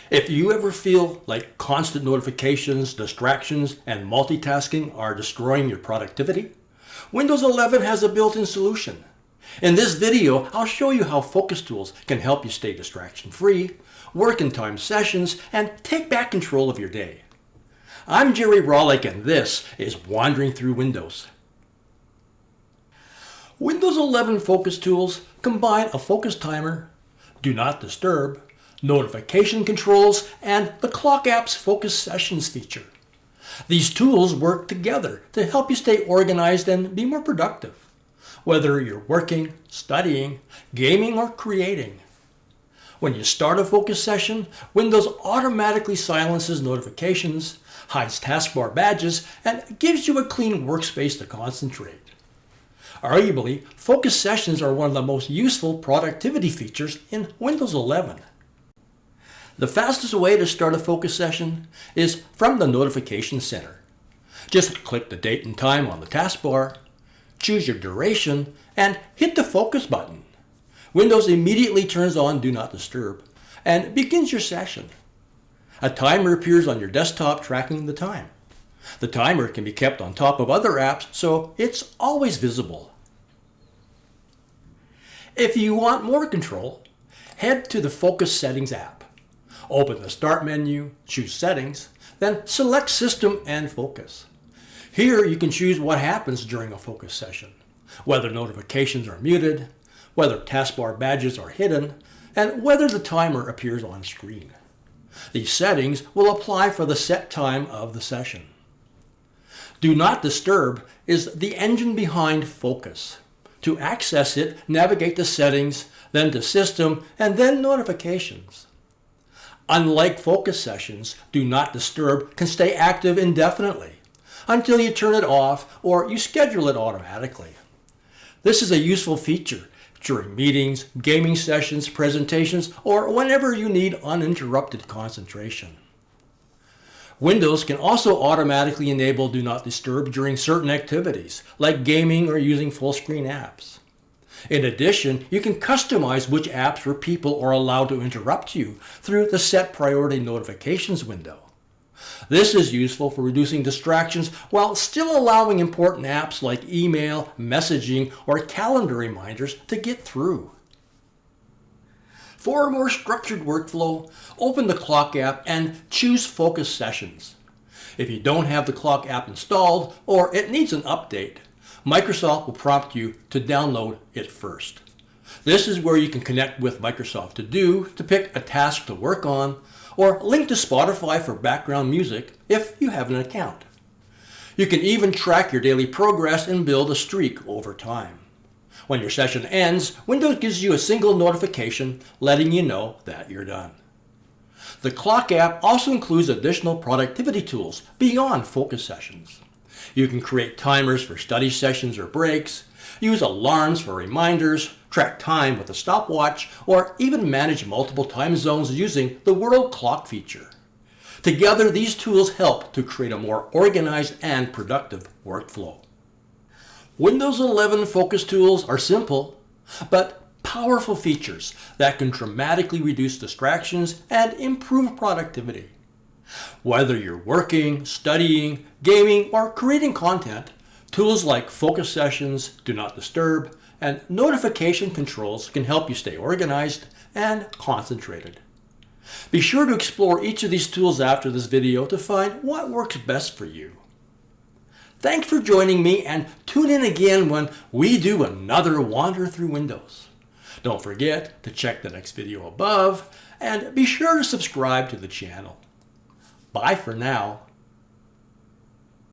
If you ever feel like constant notifications, distractions, and multitasking are destroying your productivity, Windows 11 has a built-in solution. In this video, I'll show you how focus tools can help you stay distraction-free, work in timed sessions, and take back control of your day. I'm Jerry Rawlik, and this is Wandering Through Windows. Windows 11 focus tools combine a focus timer, do not disturb, notification controls, and the clock app's focus sessions feature. These tools work together to help you stay organized and be more productive, whether you're working, studying, gaming, or creating. When you start a focus session, Windows automatically silences notifications, hides taskbar badges, and gives you a clean workspace to concentrate. Arguably, focus sessions are one of the most useful productivity features in Windows 11. The fastest way to start a focus session is from the Notification Center. Just click the date and time on the taskbar, choose your duration, and hit the focus button. Windows immediately turns on Do Not Disturb and begins your session. A timer appears on your desktop tracking the time. The timer can be kept on top of other apps, so it's always visible. If you want more control, head to the Focus Settings app. Open the Start menu, choose Settings, then select System and Focus. Here you can choose what happens during a focus session, whether notifications are muted, whether taskbar badges are hidden, and whether the timer appears on screen. These settings will apply for the set time of the session. Do Not Disturb is the engine behind Focus. To access it, navigate to Settings, then to System, and then Notifications. Unlike focus sessions, Do Not Disturb can stay active indefinitely until you turn it off or you schedule it automatically. This is a useful feature during meetings, gaming sessions, presentations, or whenever you need uninterrupted concentration. Windows can also automatically enable Do Not Disturb during certain activities, like gaming or using full-screen apps. In addition, you can customize which apps or people are allowed to interrupt you through the Set Priority Notifications window. This is useful for reducing distractions while still allowing important apps like email, messaging, or calendar reminders to get through. For a more structured workflow, open the Clock app and choose Focus Sessions. If you don't have the Clock app installed or it needs an update, Microsoft will prompt you to download it first. This is where you can connect with Microsoft To Do to pick a task to work on, or link to Spotify for background music if you have an account. You can even track your daily progress and build a streak over time. When your session ends, Windows gives you a single notification letting you know that you're done. The Clock app also includes additional productivity tools beyond focus sessions. You can create timers for study sessions or breaks, use alarms for reminders, track time with a stopwatch, or even manage multiple time zones using the World Clock feature. Together, these tools help to create a more organized and productive workflow. Windows 11 focus tools are simple, but powerful features that can dramatically reduce distractions and improve productivity. Whether you're working, studying, gaming, or creating content, tools like focus sessions, Do Not Disturb, and notification controls can help you stay organized and concentrated. Be sure to explore each of these tools after this video to find what works best for you. Thanks for joining me, and tune in again when we do another Wander Through Windows. Don't forget to check the next video above, and be sure to subscribe to the channel. Bye for now.